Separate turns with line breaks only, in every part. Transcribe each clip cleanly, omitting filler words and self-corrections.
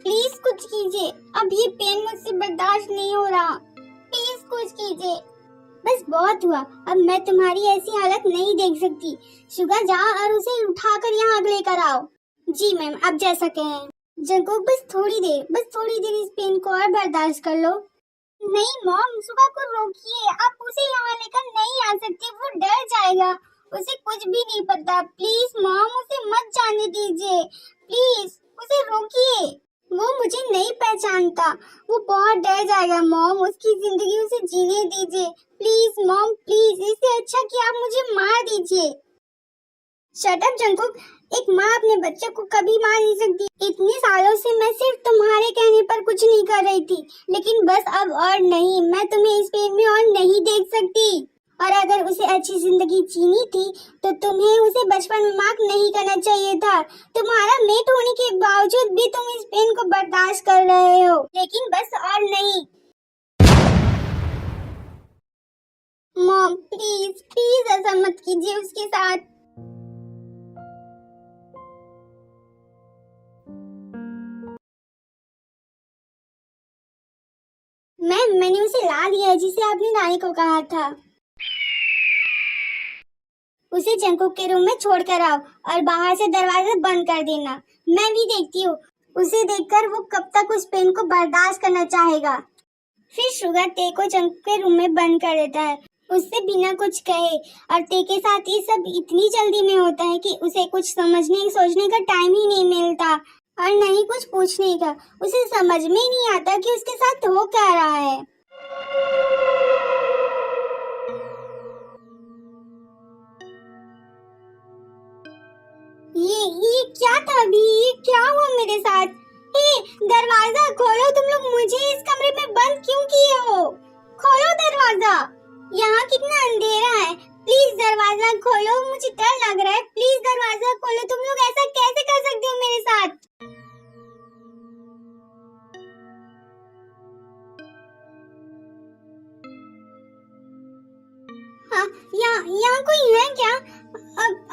Please कुछ कीजिए, अब ये पेन मुझसे बर्दाश्त नहीं हो रहा, प्लीज कुछ कीजिए। बस बहुत हुआ, अब मैं तुम्हारी ऐसी हालत नहीं देख सकती। शुगा जाओ और उसे उठाकर यहाँ लेकर आओ। जी मैम, आप जैसा कहें। जंगकुक बस थोड़ी देर इस पेन को और बर्दाश्त कर लो। नहीं मॉम, शुगा को रोकिए, आप उसे यहाँ लेकर नहीं आ सकती, वो डर जाएगा, उसे कुछ भी नहीं पता। प्लीज मॉम, उसे मत जाने दीजिए, प्लीज उसे रोकिए। वो मुझे नहीं पहचानता, वो बहुत डर जाएगा मॉम, उसकी जिंदगी उसे जीने दीजिए। प्लीज मॉम, प्लीज, इससे अच्छा कि आप मुझे मार दीजिए। शट अप जंगकुक, एक माँ अपने बच्चे को कभी मार नहीं सकती। इतने सालों से मैं सिर्फ तुम्हारे कहने पर कुछ नहीं कर रही थी, लेकिन बस अब और नहीं, मैं तुम्हें इस पेन में और नहीं देख सकती। और अगर उसे अच्छी जिंदगी जीनी थी तो तुम्हें उसे बचपन में माफ नहीं करना चाहिए था। तुम्हारा मेट होने के बावजूद भी तुम इस पेन को बर्दाश्त कर रहे हो, लेकिन बस और नहीं। मॉम प्लीज प्लीज ऐसा मत कीजिए उसके साथ। मैंने उसे ला दिया जिसे आपने लाने को कहा था। उसे जंगकुक के रूम में छोड़कर आओ और बाहर से दरवाजा बंद कर देना। मैं भी देखती हूँ उसे देखकर वो कब तक उस पेन को बर्दाश्त करना चाहेगा। फिर शुगा ते को जंगकुक के रूम में बंद कर देता है, उससे बिना कुछ कहे। और ते के साथ ये सब इतनी जल्दी में होता है कि उसे कुछ समझने सोचने का टाइम ही नहीं मिलता और नहीं कुछ पूछने का। उसे समझ में ही नहीं आता कि उसके साथ हो क्या रहा है। ये क्या था अभी? ये क्या हुआ मेरे साथ? दरवाजा खोलो, तुम लोग मुझे इस कमरे में बंद क्यों किए हो? खोलो दरवाजा, यहाँ कितना अंधेरा है। प्लीज दरवाजा खोलो, मुझे डर लग रहा है। प्लीज दरवाजा खोलो, तुम लोग ऐसा कैसे कर सकते हो मेरे साथ? हाँ, यहाँ कोई है क्या?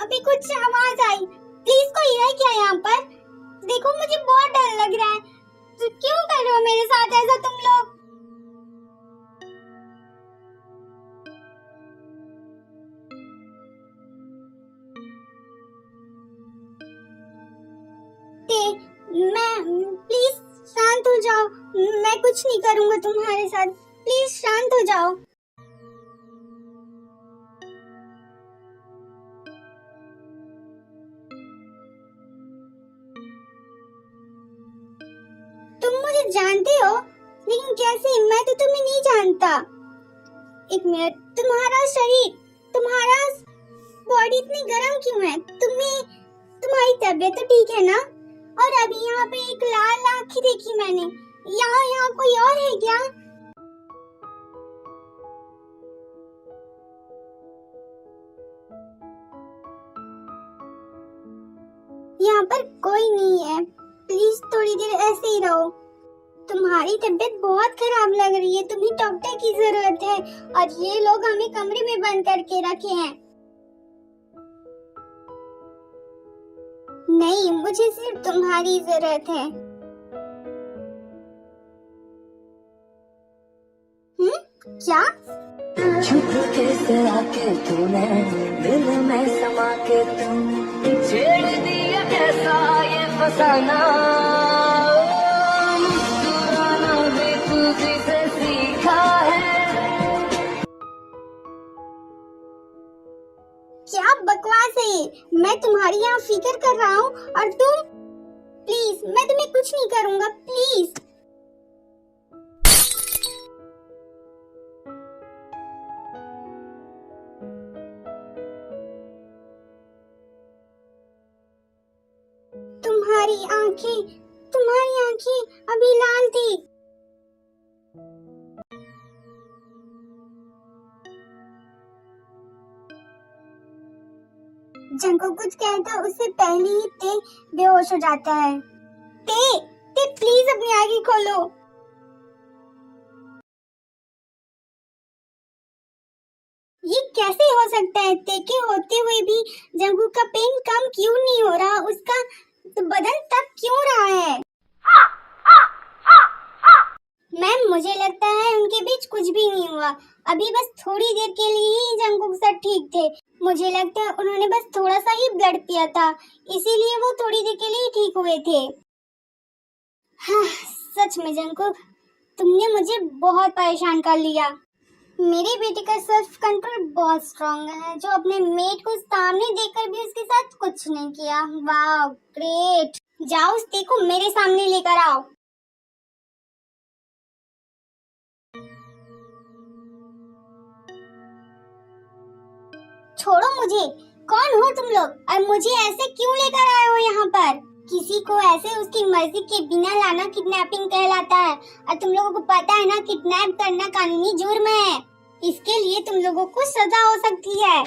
अभी कुछ आवाज आई। प्लीज कोई है क्या यहाँ पर? देखो मुझे बहुत डर लग रहा है। तो क्यों कर रहे हो मेरे साथ ऐसा तुम लोग? मैं प्लीज शांत हो जाओ, मैं कुछ नहीं करूँगा तुम्हारे साथ, प्लीज शांत हो जाओ। तुम मुझे जानते हो, लेकिन कैसे? मैं तो तुम्हें नहीं जानता। एक मिनट, तुम्हारा बॉडी इतनी गर्म क्यों है? तुम्हारी तबीयत तो ठीक है ना? और अभी यहाँ पे एक लाल आँखें देखी मैंने। यहाँ कोई और है क्या? यहाँ पर कोई नहीं है, प्लीज थोड़ी देर ऐसे ही रहो। तुम्हारी तबीयत बहुत खराब लग रही है, तुम्हें डॉक्टर की जरूरत है और ये लोग हमें कमरे में बंद करके रखे हैं। नहीं, मुझे सिर्फ तुम्हारी जरूरत है। क्या?
छुप के से आके तूने दिल में समा के तू छेड़ दिया कैसा ये फसाना। मुस्कुराना भी तुझी से सीखा है।
क्या बकवास है ये? मैं तुम्हारी यहाँ फिक्र कर रहा हूँ और तुम? प्लीज, मैं तुम्हें कुछ नहीं करूँगा, प्लीज। तुम्हारी आंखें अभी लाल थी। जंगकुक कुछ कहता उससे पहले ही ते बेहोश हो जाता है। ते प्लीज अपनी आंखें खोलो। ये कैसे हो सकता है? ते के होते हुए भी जंगकुक का पेन कम क्यों नहीं हो रहा? उसका तो बदन तब क्यों रहा है? मुझे लगता है उनके बीच कुछ भी नहीं हुआ। अभी बस थोड़ी देर के लिए ही जंगकुक सर ठीक थे। मुझे लगता है उन्होंने बस थोड़ा सा ही ब्लड पिया था, इसीलिए वो थोड़ी देर के लिए ठीक हुए थे। हाँ, सच में जंगकुक, तुमने मुझे बहुत परेशान कर लिया। मेरे बेटे का सेल्फ कंट्रोल बहुत स्ट्रांग है, जो अपने मेट को सामने देखकर भी उसके साथ कुछ नहीं किया। वाह, ग्रेट। जाओ उस को मेरे सामने लेकर आओ। छोड़ो मुझे, कौन हो तुम लोग और मुझे ऐसे क्यों लेकर आए हो यहाँ पर? किसी को ऐसे उसकी मर्जी के बिना लाना किडनैपिंग कहलाता है, और तुम लोगों को पता है ना, किडनैप करना कानूनी जुर्म है। इसके लिए तुम लोगों को सजा हो सकती है।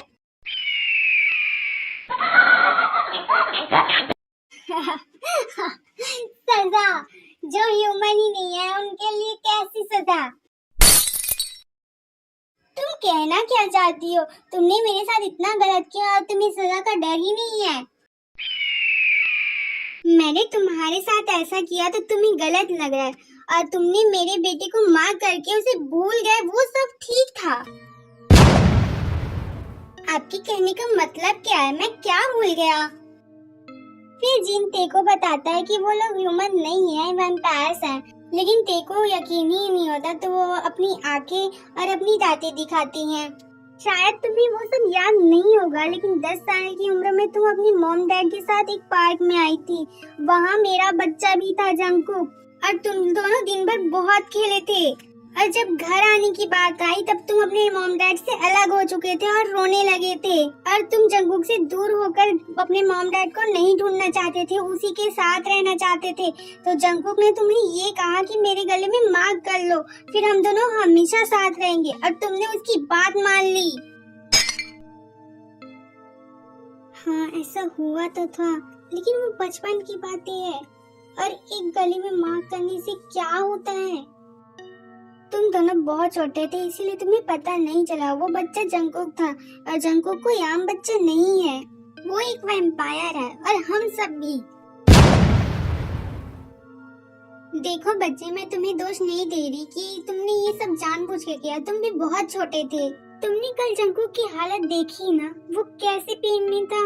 सजा? जो ह्यूमन ही नहीं है उनके लिए कैसी सजा? तुम कहना क्या चाहती हो? तुमने मेरे साथ इतना गलत किया और तुम्हें सजा का डर ही नहीं है। मैंने तुम्हारे साथ ऐसा किया तो तुम्हें गलत लग रहा है, और तुमने मेरे बेटे को मार करके उसे भूल गए, वो सब ठीक था। आपके कहने का मतलब क्या है? मैं क्या भूल गया? फिर जिन तेको बताता है कि वो लोग ह्यूमन नहीं है, वैम्पायर्स हैं, लेकिन तेको यकीन ही नहीं होता, तो वो अपनी आंखें और अपनी दांतें दिखाती हैं। शायद तुम्हें वो सब याद नहीं होगा, लेकिन 10 साल की उम्र में तुम अपनी मॉम डैड के साथ एक पार्क में आई थी। वहाँ मेरा बच्चा भी था, जंगकुक, और तुम दोनों दिन भर बहुत खेले थे। और जब घर आने की बात आई तब तुम अपने मॉम डैड से अलग हो चुके थे और रोने लगे थे, और तुम जंगकुक से दूर होकर अपने मॉम डैड को नहीं ढूंढना चाहते थे, उसी के साथ रहना चाहते थे। तो जंगकुक ने तुम्हें ये कहा कि मेरे गले में मांग कर लो, फिर हम दोनों हमेशा साथ रहेंगे, और तुमने उसकी बात मान ली। हाँ, ऐसा हुआ तो था, लेकिन वो बचपन की बातें हैं, और एक गले में मांग करने से क्या होता है? तुम दोनों बहुत छोटे थे, इसीलिए तुम्हें पता नहीं चला। वो बच्चा जंगकुक था, और जंगकुक कोई आम बच्चा नहीं है, वो एक वैम्पायर है, और हम सब भी। देखो बच्चे, मैं तुम्हें दोष नहीं दे रही कि तुमने ये सब जानबूझ के किया, तुम भी बहुत छोटे थे। तुमने कल जंगकुक की हालत देखी ना, वो कैसे पेन में था,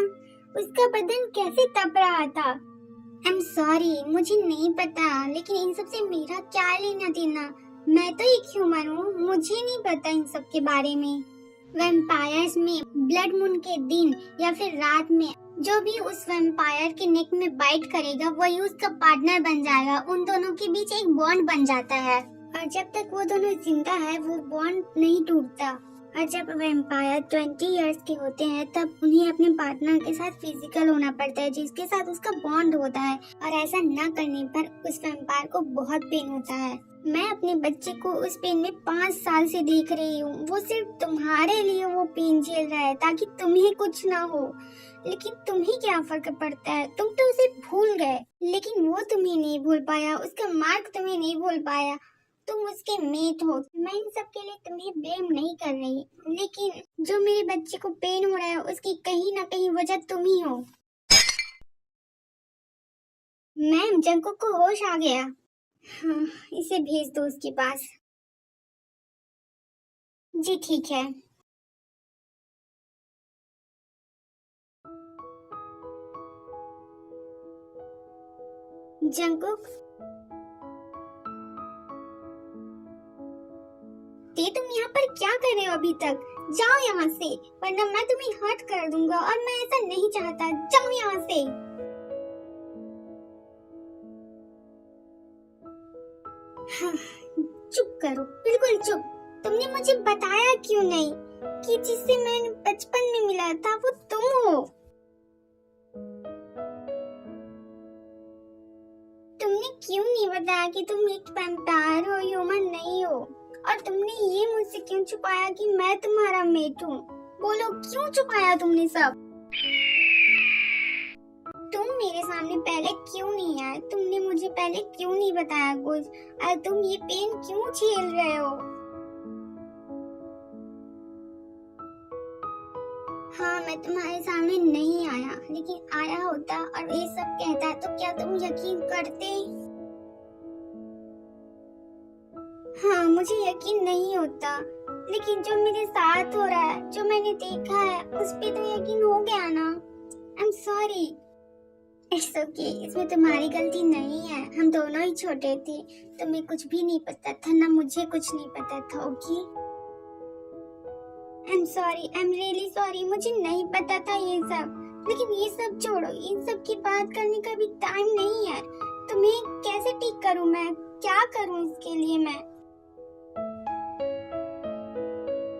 उसका बदन कैसे तप रहा था। आई एम सॉरी, मुझे नहीं पता, लेकिन इन सब से मेरा क्या लेना देना? मैं तो एक ह्यूमन हूँ, मुझे नहीं पता इन सब के बारे में। वैम्पायर्स में ब्लड मून के दिन या फिर रात में जो भी उस वैम्पायर के नेक में बाइट करेगा वही उसका पार्टनर बन जाएगा। उन दोनों के बीच एक बॉन्ड बन जाता है, और जब तक वो दोनों जिंदा है वो बॉन्ड नहीं टूटता। और जब वैम्पायर 20 इयर्स के होते हैं तब उन्हें अपने पार्टनर के साथ फिजिकल होना पड़ता है, जिसके साथ उसका बॉन्ड होता है, और ऐसा न करने पर उस वैम्पायर को बहुत पेन होता है। मैं अपने बच्चे को उस पेन में 5 साल से देख रही हूँ। वो सिर्फ तुम्हारे लिए वो पेन झेल रहा है ताकि तुम्हें कुछ ना हो, लेकिन तुम्हें क्या फर्क पड़ता है? तुम तो उसे भूल गए, लेकिन वो तुम्हें नहीं भूल पाया, उसका मार्क तुम्हें नहीं भूल पाया। तुम उसके मेट हो। मैं इन सब के लिए तुम्हें ब्लेम नहीं कर रही, लेकिन जो मेरे बच्चे को पेन हो रहा है उसकी कहीं ना कहीं वजह तुम ही हो। मैम, जंगकुक को होश आ गया। हाँ, इसे भेज दो उसके पास। जी ठीक है। जंगकुक, तुम यहाँ पर क्या कर रहे हो अभी तक? जाओ यहाँ से, वरना मैं तुम्हें हर्ट कर दूंगा, और मैं ऐसा नहीं चाहता। जाओ यहाँ से। हाँ, चुप करो, बिल्कुल चुप। तुमने मुझे बताया क्यों नहीं कि जिससे मैंने बचपन में मिला था वो तुम हो? तुमने क्यों नहीं बताया कि तुम एक वैम्पायर हो, ह्यूमन नहीं हो? और तुमने ये मुझसे क्यों छुपाया कि मैं तुम्हारा मेट हूँ? बोलो, क्यों छुपाया तुमने सब? तुम मेरे सामने पहले क्यों नहीं आए? तुमने मुझे पहले क्यों नहीं बताया कुछ? और तुम ये पेन क्यों झेल रहे हो? हाँ, मैं तुम्हारे सामने नहीं आया, लेकिन आया होता और ये सब कहता तो क्या तुम यकीन करते? हाँ, मुझे यकीन नहीं होता, लेकिन जो मेरे साथ हो रहा है, जो मैंने देखा है, उस पे तो यकीन हो गया ना। I am sorry. It's okay, इसमें तुम्हारी गलती नहीं है। हम दोनों ही छोटे थे, तुम्हें कुछ भी नहीं पता था, ना मुझे कुछ नहीं पता था। Okay, I am sorry, I am really sorry. मुझे नहीं पता था ये सब, लेकिन ये सब छोड़ो, इन सब की बात करने का भी टाइम नहीं है। तुम्हें कैसे ठीक करूं मैं, क्या करूं इसके लिए मैं?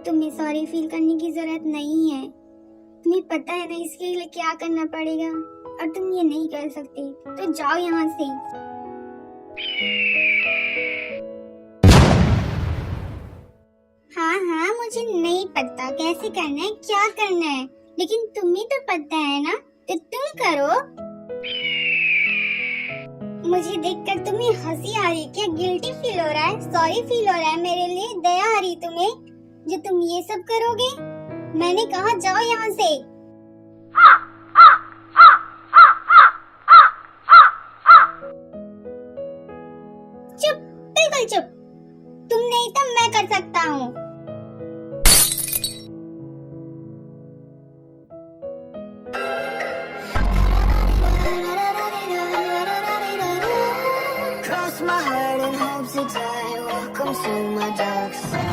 तुम्हें सॉरी फील करने की जरूरत नहीं है। तुम्हें पता है ना इसके लिए क्या करना पड़ेगा, और तुम ये नहीं कर सकते, तो जाओ यहाँ से। हाँ हाँ, मुझे नहीं पता कैसे करना है, क्या करना है, लेकिन तुम्हें तो पता है ना, तो तुम करो। मुझे देखकर तुम्हें हंसी आ रही, क्या गिल्टी फील हो रहा है, सॉरी फील हो रहा है मेरे लिए, दया आ रही तुम्हें जो तुम ये सब करोगे? मैंने कहा जाओ यहाँ से। चुप, बिल्कुल चुप। तुम नहीं तो मैं कर सकता हूँ।
Cross my heart and hope to die. Welcome to my dark side.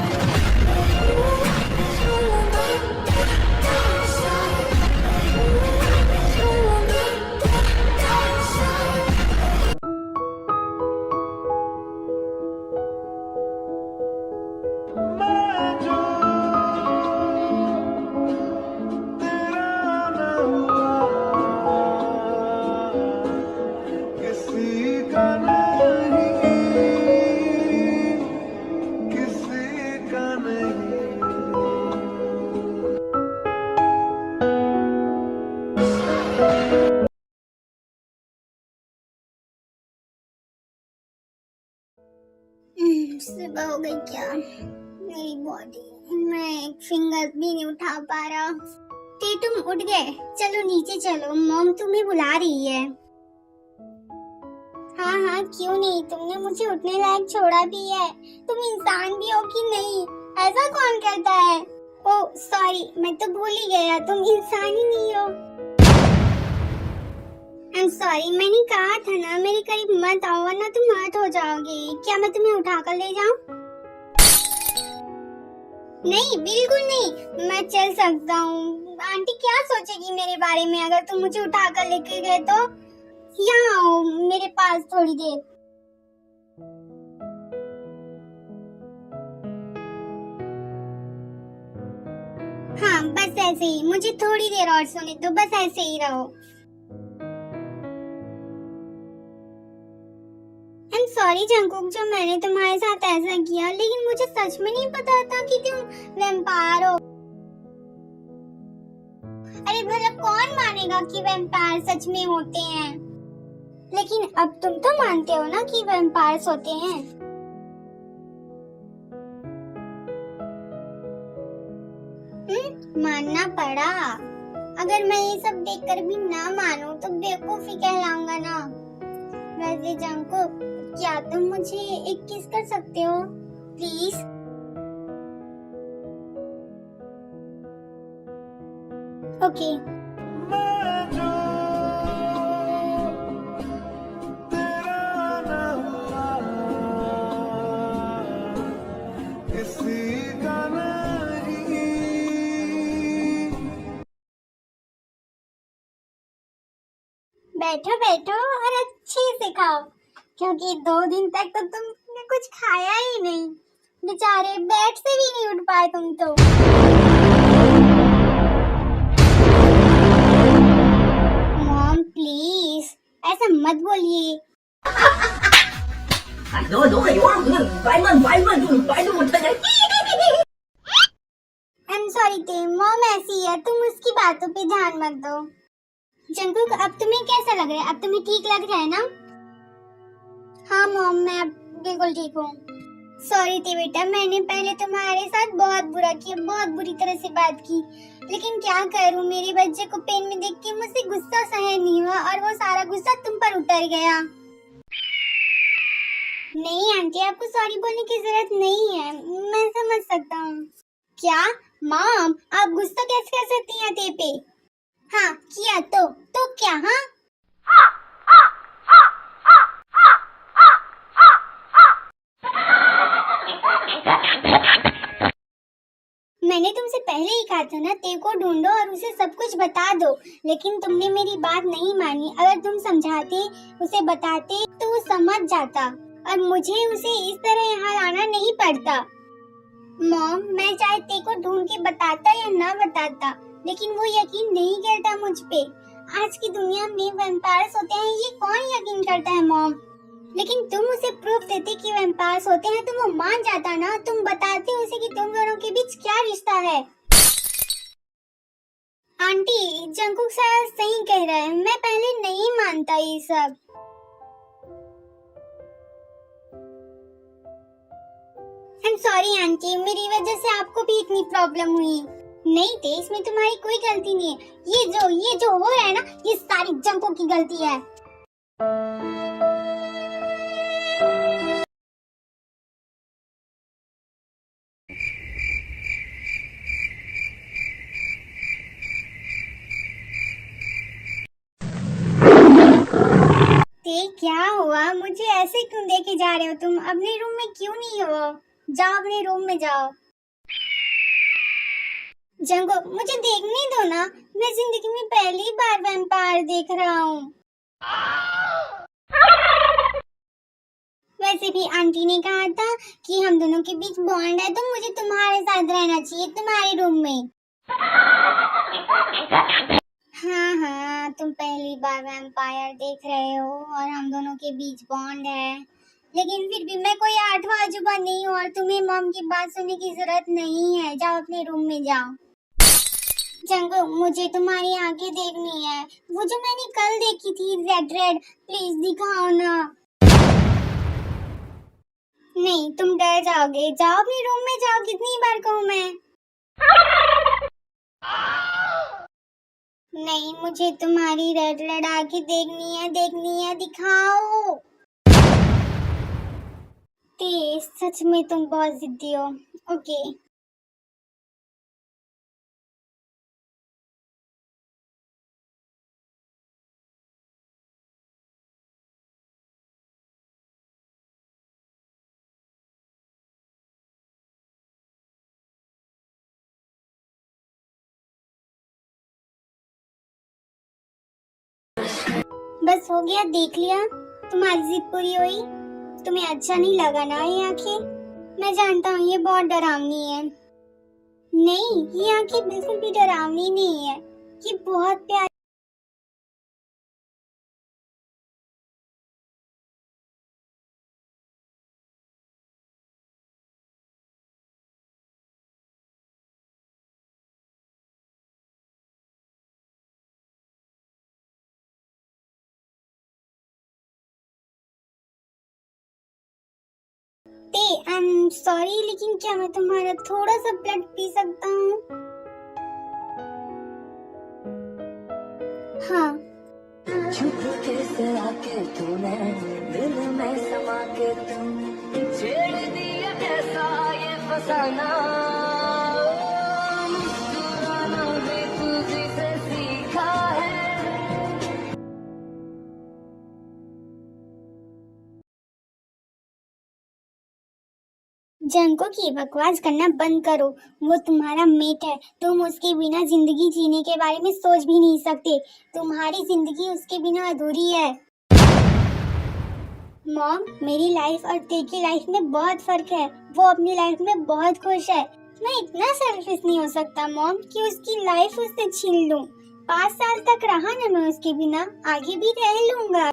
सुबह हो गई क्या? मेरी बॉडी, मैं एक फिंगर भी नहीं उठा पा रहा। ते तुम उठ गए, चलो नीचे चलो, मॉम तुम्हें बुला रही है। हाँ हाँ, क्यों नहीं, तुमने मुझे उठने लायक छोड़ा भी है। तुम इंसान भी हो कि नहीं, ऐसा कौन कहता है? ओह सॉरी, मैं तो भूल ही गया, तुम इंसान ही नहीं हो। आई एम सॉरी, मैंने कहा था ना मेरे करीब मत आओ वरना तुम हर्ट हो जाओगे। क्या मैं तुम्हें उठा कर ले जाऊं? नहीं, बिल्कुल नहीं, मैं चल सकता हूँ। आंटी क्या सोचेगी मेरे बारे में अगर तुम मुझे उठा कर लेके गए तो? यहाँ आओ मेरे पास थोड़ी देर। हाँ बस ऐसे ही, मुझे थोड़ी देर और सोने दो, बस ऐसे ही रहो। आई एम सॉरी जंकुक, जो मैंने तुम्हारे साथ ऐसा किया, लेकिन मुझे सच में नहीं पता था कि तुम वैम्पायर हो। अरे भला कौन मानेगा कि वैम्पायर सच में होते हैं? लेकिन अब तुम तो मानते हो ना कि वैम्पायर्स होते हैं। मानना पड़ा। अगर मैं ये सब देखकर भी ना मानूं तो बेवकूफ ही कहलाऊंगा ना। वैसे जंकुक, क्या तुम मुझे एक किस कर सकते हो प्लीज? ओके। बैठो बैठो और अच्छे से खाओ, क्योंकि 2 दिन तक तो तुमने कुछ खाया ही नहीं। बेचारे बेड से भी नहीं उठ पाए तुम तो। मॉम प्लीज ऐसा मत बोलिए। I'm sorry ते, मॉम ऐसी है, तुम उसकी बातों पे ध्यान मत दो। जंकुक, अब तुम्हें कैसा लग रहा है? अब तुम्हें ठीक लग रहा है ना? हाँ मॉम, मैं अब बिल्कुल ठीक हूँ। सॉरी थी बेटा, मैंने पहले तुम्हारे साथ बहुत बुरा किया, बहुत बुरी तरह से बात की, लेकिन क्या करूँ, मेरे बच्चे को पेन में देख के मुझसे गुस्सा सहन नहीं हुआ और वो सारा गुस्सा तुम पर उतर गया। नहीं आंटी, आपको सॉरी बोलने की जरूरत नहीं है, मैं समझ सकता हूँ। क्या मॉम, आप गुस्सा कैसे कर सकती हैं ते पे? हाँ किया तो क्या? हाँ मैंने तुमसे पहले ही कहा था ना, ते को ढूंढो और उसे सब कुछ बता दो, लेकिन तुमने मेरी बात नहीं मानी। अगर तुम समझाते, उसे बताते तो वो समझ जाता और मुझे उसे इस तरह यहाँ लाना नहीं पड़ता। मॉम, मैं चाहे ते को ढूंढ के बताता या ना बताता, लेकिन वो यकीन नहीं करता मुझ पे। आज की दुनिया में वैम्पायर्स होते हैं, ये कौन यकीन करता है मॉम? लेकिन तुम उसे प्रूफ देते कि वैम्पायर्स होते हैं तो वो मान जाता ना। तुम बताते उसे कि तुम दोनों के बीच क्या रिश्ता है। आंटी, जंकुक सर सही कह रहा है, मैं पहले नहीं मानता ये सब। आई एम सॉरी आंटी, मेरी वजह से आपको भी इतनी प्रॉब्लम हुई। नहीं थे, इसमें तुम्हारी कोई गलती नहीं है। ये जो हो रहा है ना, ये सारी जंकुक की गलती है। ते क्या हुआ? मुझे ऐसे क्यों देखे जा रहे हो तुम? अपने रूम में क्यों नहीं हो? जाओ अपने रूम में जाओ। जंगो, मुझे देखने दो ना, मैं जिंदगी में पहली बार वैम्पायर देख रहा हूँ। वैसे भी आंटी ने कहा था कि हम दोनों के बीच बॉन्ड है, तो मुझे तुम्हारे साथ रहना चाहिए, तुम्हारे रूम में। हाँ, तुम पहली बार वैम्पायर देख रहे हो और हम दोनों के बीच बॉन्ड है, लेकिन फिर भी मैं कोई आठवां अजूबा नहीं हूँ और तुम्हें मॉम की बात सुनने की जरूरत नहीं है। जाओ अपने रूम में जाओ। जंगो, मुझे तुम्हारी आंखें देखनी है, वो जो मैंने कल देखी थी रेड, प्लीज दिखाओ ना। नहीं, तुम डर जाओगे। जाओ अपने रूम में जाओ, कितनी बार कहूँ मैं? नहीं, मुझे तुम्हारी रेड आंखें देखनी है, दिखाओ। तेज, सच में तुम बहुत जिद्दी हो। ओके। बस हो गया, देख लिया, तुम्हारी जिद पूरी हुई। तुम्हें अच्छा नहीं लगा ना ये आंखें? मैं जानता हूँ ये बहुत डरावनी है। नहीं, ये आंखें बिल्कुल भी डरावनी नहीं है, ये बहुत प्यारी। ते, आई एम सॉरी, लेकिन क्या मैं तुम्हारा थोड़ा सा ब्लड पी सकता हूँ? हाँ।
छुप के से आके तूने दिल में समा के तुम छेड़ दिया कैसा ये फसाना, मुस्कुराना भी तुझी से सीखा है।
जंको की बकवास करना बंद करो। वो तुम्हारा मेट है, तुम उसके बिना जिंदगी जीने के बारे में सोच भी नहीं सकते। तुम्हारी जिंदगी उसके बिना अधूरी है। मॉम, मेरी लाइफ और ते की लाइफ में बहुत फर्क है। वो अपनी लाइफ में बहुत खुश है। मैं इतना सेल्फिश नहीं हो सकता मॉम कि उसकी लाइफ उससे छीन लूं। 5 साल तक रहा ना मैं उसके बिना, आगे भी रह लूंगा।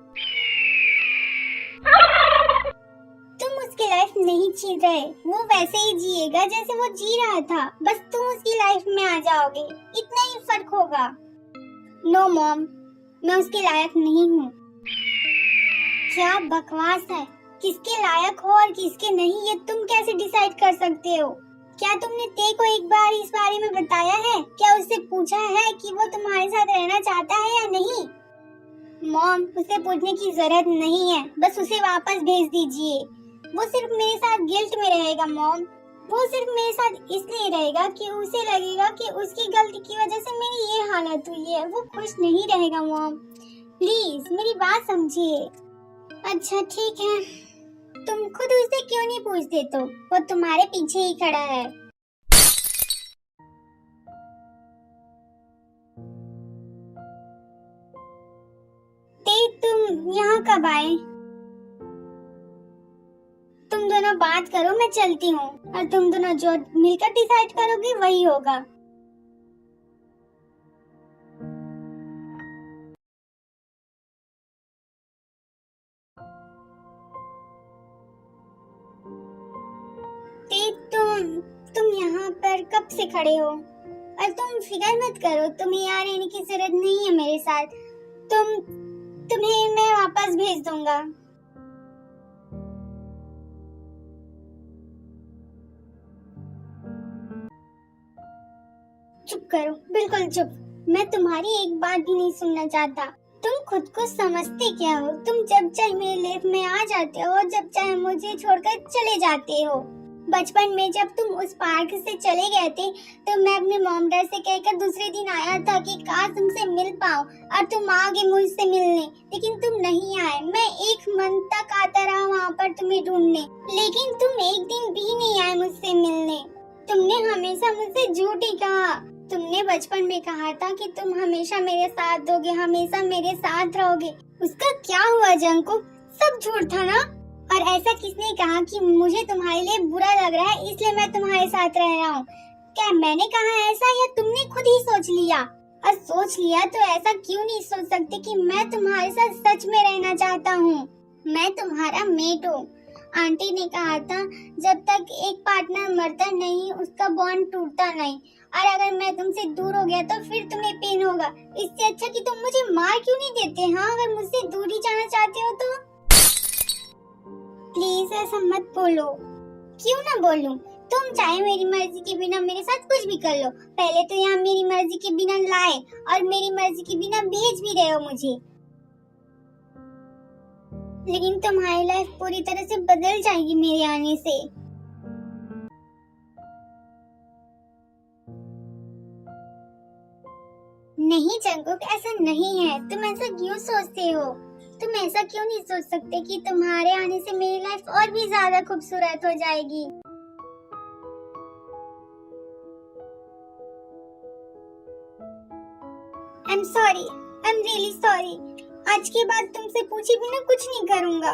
तुम उसकी लाइफ नहीं जी रहे, वो वैसे ही जिएगा जैसे वो जी रहा था। बस तुम उसकी लाइफ में आ जाओगे, इतना ही फर्क होगा। नो मॉम, मैं उसके लायक नहीं हूँ। क्या बकवास है? किसके लायक हो और किसके नहीं, ये तुम कैसे डिसाइड कर सकते हो? क्या तुमने ते को एक बार इस बारे में बताया है? क्या उससे पूछा है कि वो तुम्हारे साथ रहना चाहता है या नहीं? मॉम, उसे पूछने की जरूरत नहीं है, बस उसे वापस भेज दीजिए। वो सिर्फ मेरे साथ गिल्ट में रहेगा मॉम। वो सिर्फ मेरे साथ इसलिए रहेगा कि उसे लगेगा कि उसकी गलती की वजह से मेरी ये हालत हुई है। वो खुश नहीं रहेगा मॉम, प्लीज मेरी बात समझिए। अच्छा ठीक है, तुम खुद उसे क्यों नहीं पूछते? तो वो तुम्हारे पीछे ही खड़ा है। तुम यहाँ कब आए? तुम दोनों बात करो, मैं चलती हूँ, और तुम दोनों जो मिलकर डिसाइड करोगे वही होगा। तुम यहाँ पर कब से खड़े हो? और तुम फिक्र मत करो, तुम्हें यहाँ रहने की जरूरत नहीं है मेरे साथ। तुम्हें मैं वापस भेज दूंगा। चुप करो, बिल्कुल चुप। मैं तुम्हारी एक बात भी नहीं सुनना चाहता। तुम खुद को समझते क्या हो? तुम जब चाहे मेरे लाइफ में आ जाते हो, जब चाहे मुझे छोड़कर चले जाते हो। बचपन में जब तुम उस पार्क से चले गए थे तो मैं अपने मॉम डैड से कहकर दूसरे दिन आया था कि काश तुमसे मिल पाऊं, और तुम आ गए मुझसे मिलने, लेकिन तुम नहीं आए। मैं एक मंथ तक आता रहा वहाँ पर तुम्हें ढूंढने, लेकिन तुम एक दिन भी नहीं आए मुझसे मिलने। तुमने हमेशा मुझसे झूठ ही कहा। तुमने बचपन में कहा था कि तुम हमेशा मेरे साथ दोगे, हमेशा मेरे साथ रहोगे। उसका क्या हुआ जंकुक? सब झूठ था ना? और ऐसा किसने कहा कि मुझे तुम्हारे लिए बुरा लग रहा है इसलिए मैं तुम्हारे साथ रह रहा हूँ? क्या मैंने कहा ऐसा, या तुमने खुद ही सोच लिया? और सोच लिया तो ऐसा क्यों नहीं सोच सकते कि मैं तुम्हारे साथ सच में रहना चाहता हूँ? मैं तुम्हारा मेट हूँ। आंटी ने कहा था जब तक एक पार्टनर मरता नहीं उसका बॉन्ड टूटता नहीं, और अगर मैं तुमसे दूर हो गया तो फिर तुम्हें पेन होगा। इससे अच्छा कि तुम मुझे मार क्यों नहीं देते? हाँ, अगर मुझसे दूर ही जाना चाहते हो तो प्लीज ऐसा मत बोलो। क्यों ना बोलूं? तुम चाहे मेरी मर्जी के बिना मेरे साथ कुछ भी कर लो। पहले तो यहाँ मेरी मर्जी के बिना लाए और मेरी मर्जी के बिना भेज भी रहे हो मुझे, लेकिन तुम्हारी लाइफ पूरी तरह से बदल जाएगी मेरे आने से। नहीं जंकुक, ऐसा नहीं है। तुम ऐसा क्यों सोचते हो? तुम ऐसा क्यों नहीं सोच सकते कि तुम्हारे आने से मेरी लाइफ और भी ज्यादा खूबसूरत हो जाएगी? I'm sorry, I'm really sorry। आज के बाद तुमसे पूछे बिना कुछ नहीं करूँगा।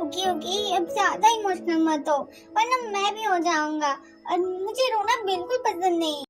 ओके, अब ज्यादा इमोशनल मत हो, वरना मैं भी हो जाऊंगा, और मुझे रोना बिल्कुल पसंद नहीं।